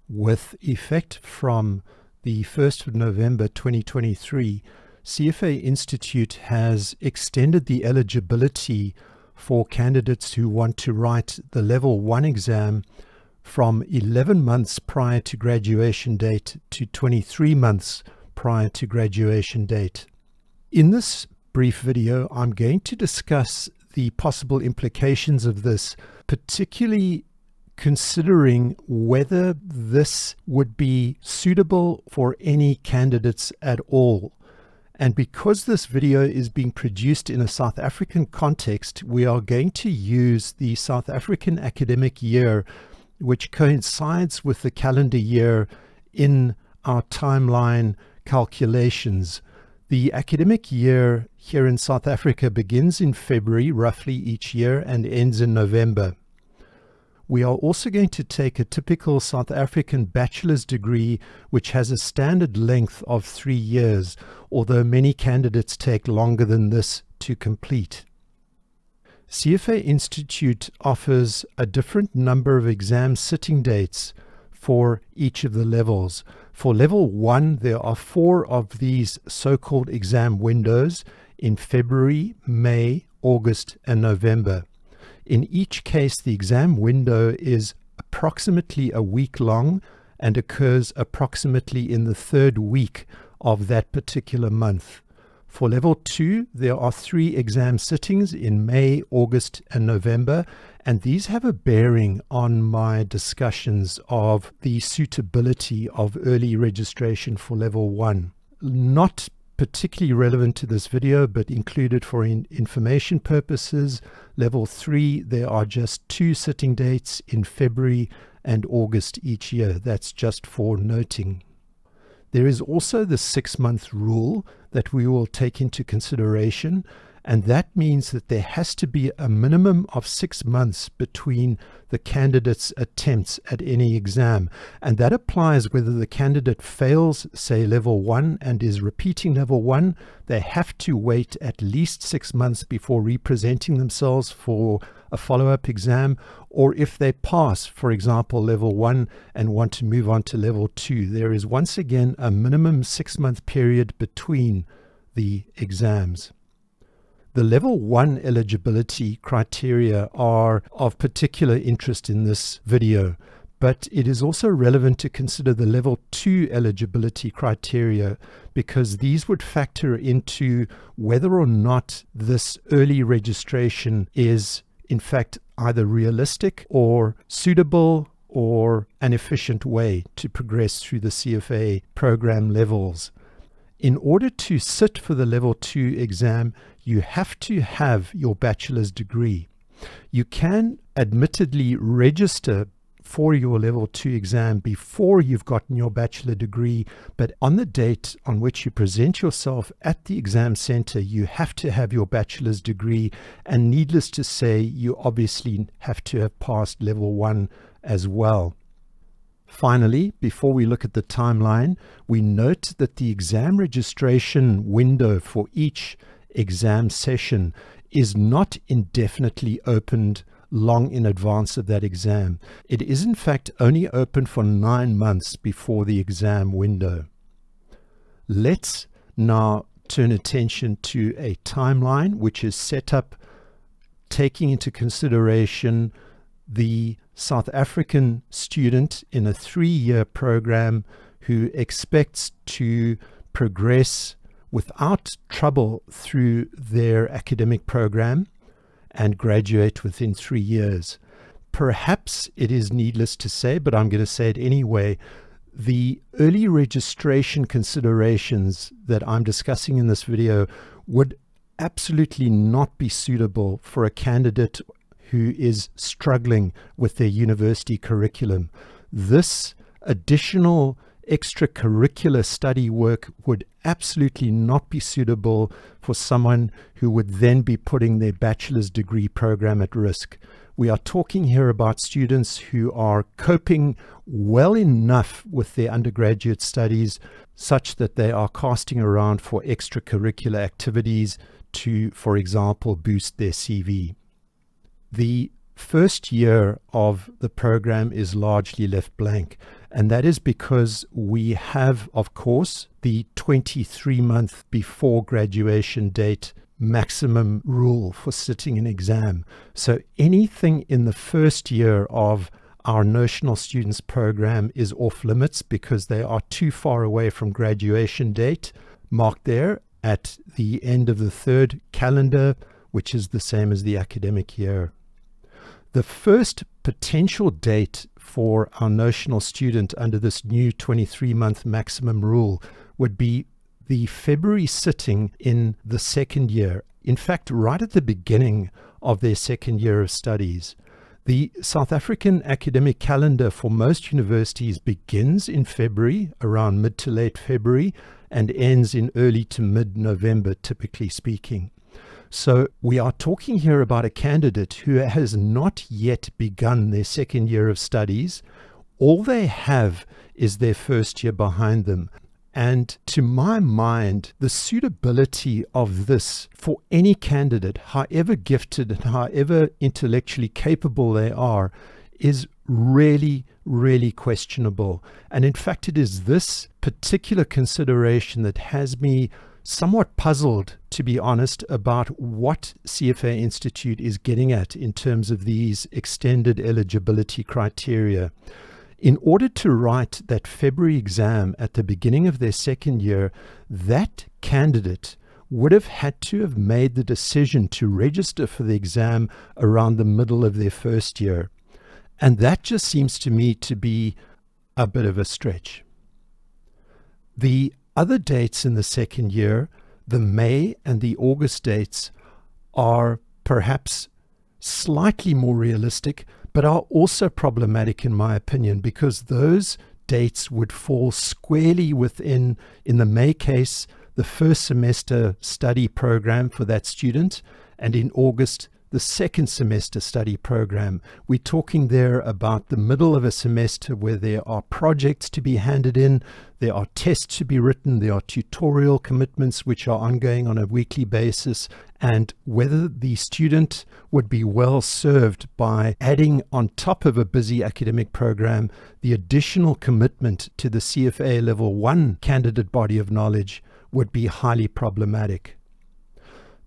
With effect from the 1st of November 2023, CFA Institute has extended the eligibility for candidates who want to write the Level 1 exam from 11 months prior to graduation date to 23 months prior to graduation date. In this brief video, I'm going to discuss the possible implications of this, particularly considering whether this would be suitable for any candidates at all. And because this video is being produced in a South African context, we are going to use the South African academic year, which coincides with the calendar year in our timeline calculations. The academic year here in South Africa begins in February, roughly each year, and ends in November. We are also going to take a typical South African bachelor's degree, which has a standard length of 3 years, although many candidates take longer than this to complete. CFA Institute offers a different number of exam sitting dates for each of the levels. For Level 1, there are 4 of these so-called exam windows in February, May, August, and November. In each case, the exam window is approximately a week long and occurs approximately in the 3rd week of that particular month. For Level 2, there are 3 exam sittings in May, August, and November, and these have a bearing on my discussions of the suitability of early registration for Level 1. Not particularly relevant to this video, but included for information purposes. Level 3, there are just 2 sitting dates in February and August each year. That's just for noting. There is also the 6-month rule that we will take into consideration, and that means that there has to be a minimum of 6 months between the candidate's attempts at any exam. And that applies whether the candidate fails, say, Level 1 and is repeating Level 1. They have to wait at least 6 months before representing themselves for a follow-up exam, or if they pass, for example, Level 1 and want to move on to Level 2, there is once again a minimum 6-month period between the exams. The Level 1 eligibility criteria are of particular interest in this video, but it is also relevant to consider the Level 2 eligibility criteria, because these would factor into whether or not this early registration is in fact either realistic or suitable or an efficient way to progress through the CFA program levels. In order to sit for the Level 2 exam, you have to have your bachelor's degree. You can admittedly register for your Level 2 exam before you've gotten your bachelor degree, but on the date on which you present yourself at the exam center, you have to have your bachelor's degree, and needless to say, you obviously have to have passed Level 1 as well. Finally, before we look at the timeline, we note that the exam registration window for each exam session is not indefinitely opened long in advance of that exam. It is in fact only open for 9 months before the exam window. Let's now turn attention to a timeline which is set up taking into consideration the South African student in a 3-year program who expects to progress without trouble through their academic program and graduate within 3 years. Perhaps it is needless to say, but I'm going to say it anyway, the early registration considerations that I'm discussing in this video would absolutely not be suitable for a candidate who is struggling with their university curriculum. This additional extracurricular study work would absolutely not be suitable for someone who would then be putting their bachelor's degree program at risk. We are talking here about students who are coping well enough with their undergraduate studies such that they are casting around for extracurricular activities to, for example, boost their CV. The first year of the program is largely left blank. And that is because we have, of course, the 23-month before graduation date maximum rule for sitting an exam. So anything in the first year of our notional students program is off limits because they are too far away from graduation date, marked there at the end of the third calendar, which is the same as the academic year. The first potential date for our notional student under this new 23-month maximum rule would be the February sitting in the second year. In fact, right at the beginning of their second year of studies. The South African academic calendar for most universities begins in February, around mid to late February, and ends in early to mid-November, typically speaking. So we are talking here about a candidate who has not yet begun their second year of studies. All they have is their first year behind them. And to my mind, the suitability of this for any candidate, however gifted and however intellectually capable they are, is really, really questionable. And in fact, it is this particular consideration that has me somewhat puzzled, to be honest, about what CFA Institute is getting at in terms of these extended eligibility criteria. In order to write that February exam at the beginning of their second year, that candidate would have had to have made the decision to register for the exam around the middle of their first year. And that just seems to me to be a bit of a stretch. The other dates in the second year, the May and the August dates, are perhaps slightly more realistic, but are also problematic in my opinion, because those dates would fall squarely within, in the May case, the first semester study program for that student, and in August, the second semester study program. We're talking there about the middle of a semester where there are projects to be handed in, there are tests to be written, there are tutorial commitments which are ongoing on a weekly basis, and whether the student would be well served by adding on top of a busy academic program the additional commitment to the CFA Level 1 candidate body of knowledge would be highly problematic.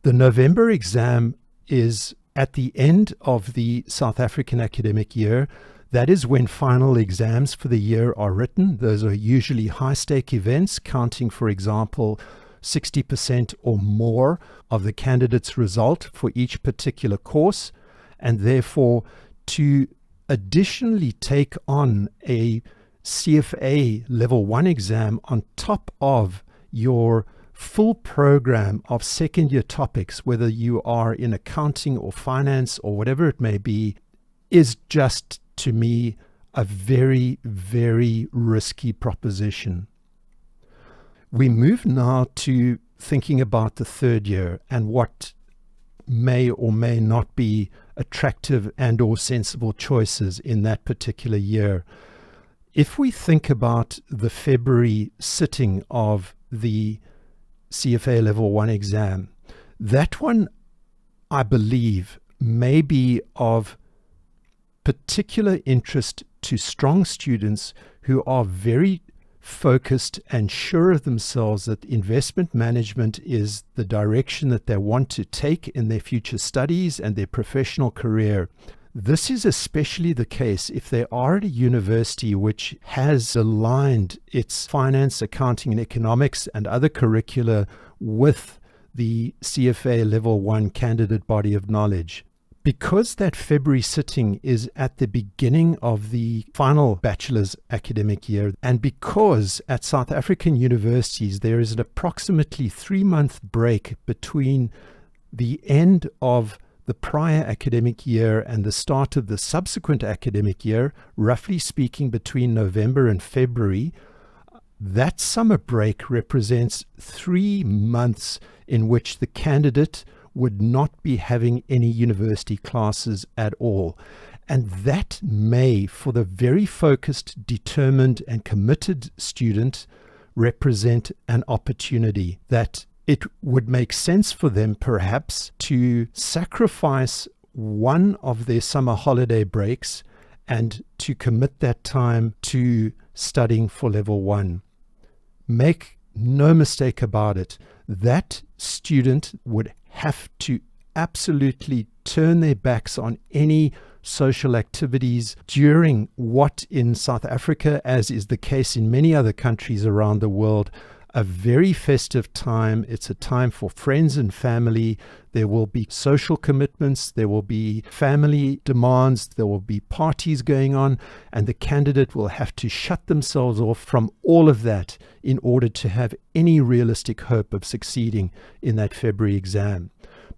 The November exam is at the end of the South African academic year. That is when final exams for the year are written. Those are usually high-stake events, counting, for example, 60% or more of the candidate's result for each particular course, and therefore to additionally take on a CFA Level 1 exam on top of your full program of second year topics, whether you are in accounting or finance or whatever it may be, is just, to me, a very, very risky proposition. We move now to thinking about the third year and what may or may not be attractive and or sensible choices in that particular year. If we think about the February sitting of the CFA Level 1 exam, that one, I believe, may be of particular interest to strong students who are very focused and sure of themselves that investment management is the direction that they want to take in their future studies and their professional career. This is especially the case if they are at a university which has aligned its finance, accounting, and economics and other curricula with the CFA Level 1 candidate body of knowledge. Because that February sitting is at the beginning of the final bachelor's academic year, and because at South African universities there is an approximately 3-month break between the end of the prior academic year and the start of the subsequent academic year, roughly speaking between November and February, that summer break represents 3 months in which the candidate would not be having any university classes at all. And that may, for the very focused, determined, and committed student, represent an opportunity that it would make sense for them perhaps to sacrifice one of their summer holiday breaks and to commit that time to studying for level 1. Make no mistake about it, that student would have to absolutely turn their backs on any social activities during what in South Africa, as is the case in many other countries around the world, a very festive time. It's a time for friends and family. There will be social commitments, there will be family demands, there will be parties going on, and the candidate will have to shut themselves off from all of that in order to have any realistic hope of succeeding in that February exam.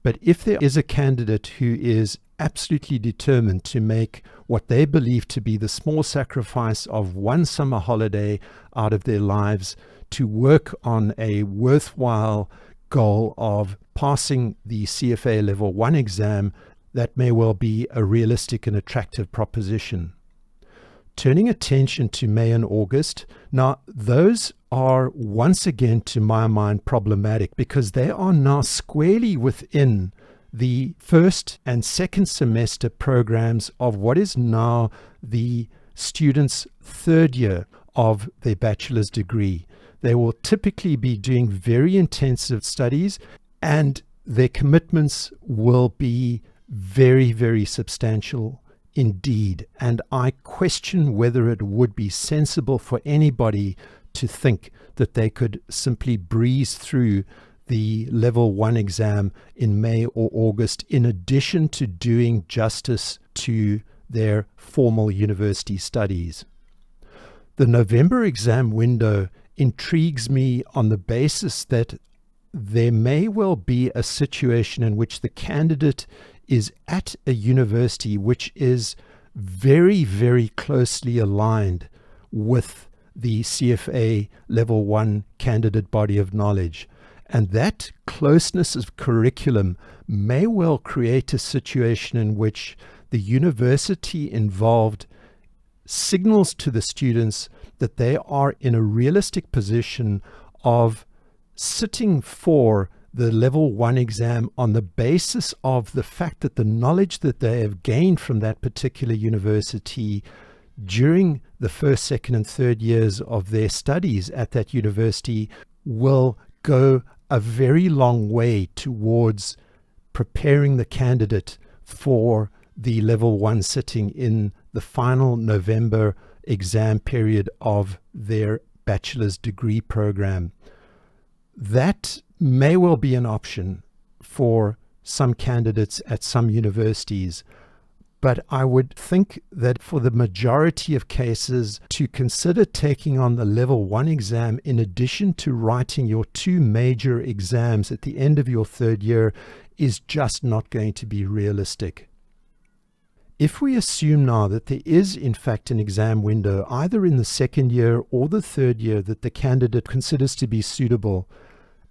But if there is a candidate who is absolutely determined to make what they believe to be the small sacrifice of one summer holiday out of their lives to work on a worthwhile goal of passing the CFA Level 1 exam, that may well be a realistic and attractive proposition. Turning attention to May and August, now those are once again, to my mind, problematic because they are now squarely within the first and second semester programs of what is now the student's third year of their bachelor's degree. They will typically be doing very intensive studies, and their commitments will be very, very substantial indeed. And I question whether it would be sensible for anybody to think that they could simply breeze through the level 1 exam in May or August, in addition to doing justice to their formal university studies. The November exam window intrigues me on the basis that there may well be a situation in which the candidate is at a university which is very, very closely aligned with the CFA Level 1 candidate body of knowledge. And that closeness of curriculum may well create a situation in which the university involved signals to the students that they are in a realistic position of sitting for the level 1 exam on the basis of the fact that the knowledge that they have gained from that particular university during the first, second, and third years of their studies at that university will go a very long way towards preparing the candidate for the level 1 sitting in the final November exam period of their bachelor's degree program. That may well be an option for some candidates at some universities, but I would think that for the majority of cases, to consider taking on the level 1 exam in addition to writing your 2 major exams at the end of your third year is just not going to be realistic. If we assume now that there is in fact an exam window either in the second year or the third year that the candidate considers to be suitable,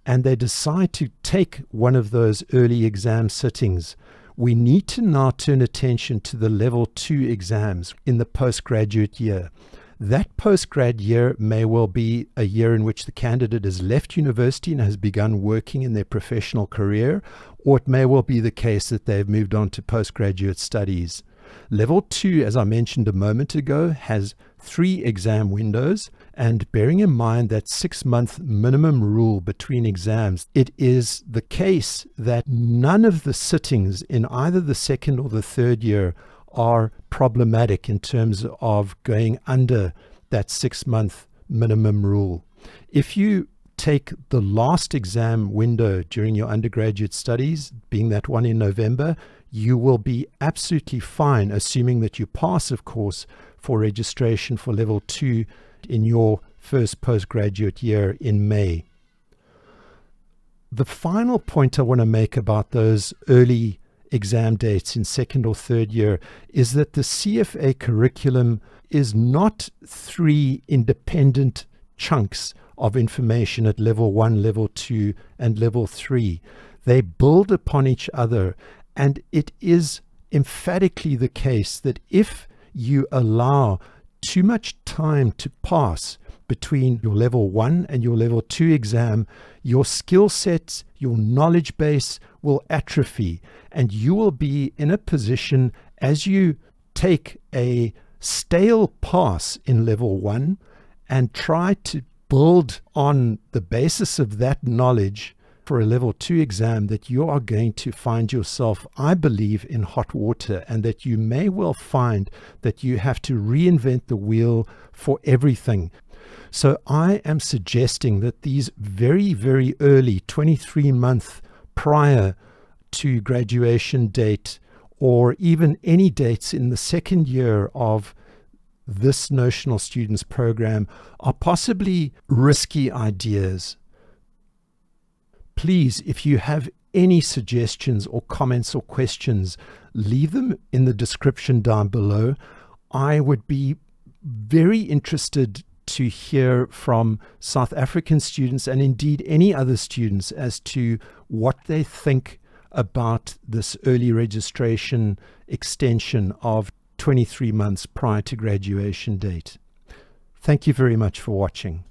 and they decide to take one of those early exam sittings, we need to now turn attention to the level 2 exams in the postgraduate year. That postgrad year may well be a year in which the candidate has left university and has begun working in their professional career, or it may well be the case that they've moved on to postgraduate studies. Level 2, as I mentioned a moment ago, has 3 exam windows, and bearing in mind that 6-month minimum rule between exams, it is the case that none of the sittings in either the second or the third year are problematic in terms of going under that 6-month minimum rule. If you take the last exam window during your undergraduate studies, being that one in November, you will be absolutely fine, assuming that you pass, of course, for registration for level 2 in your first postgraduate year in May. The final point I want to make about those early exam dates in second or third year is that the CFA curriculum is not 3 independent chunks of information at level 1, level 2, and level 3. They build upon each other, and it is emphatically the case that if you allow too much time to pass between your level 1 and your level 2 exam, your skill sets, your knowledge base will atrophy, and you will be in a position as you take a stale pass in level 1 and try to build on the basis of that knowledge for a level 2 exam, that you are going to find yourself, I believe, in hot water, and that you may well find that you have to reinvent the wheel for everything. So I am suggesting that these very, very early 23-month prior to graduation date, or even any dates in the second year of this notional students program, are possibly risky ideas. Please, if you have any suggestions or comments or questions, leave them in the description down below. I would be very interested to hear from South African students, and indeed any other students, as to what they think about this early registration extension of 23 months prior to graduation date. Thank you very much for watching.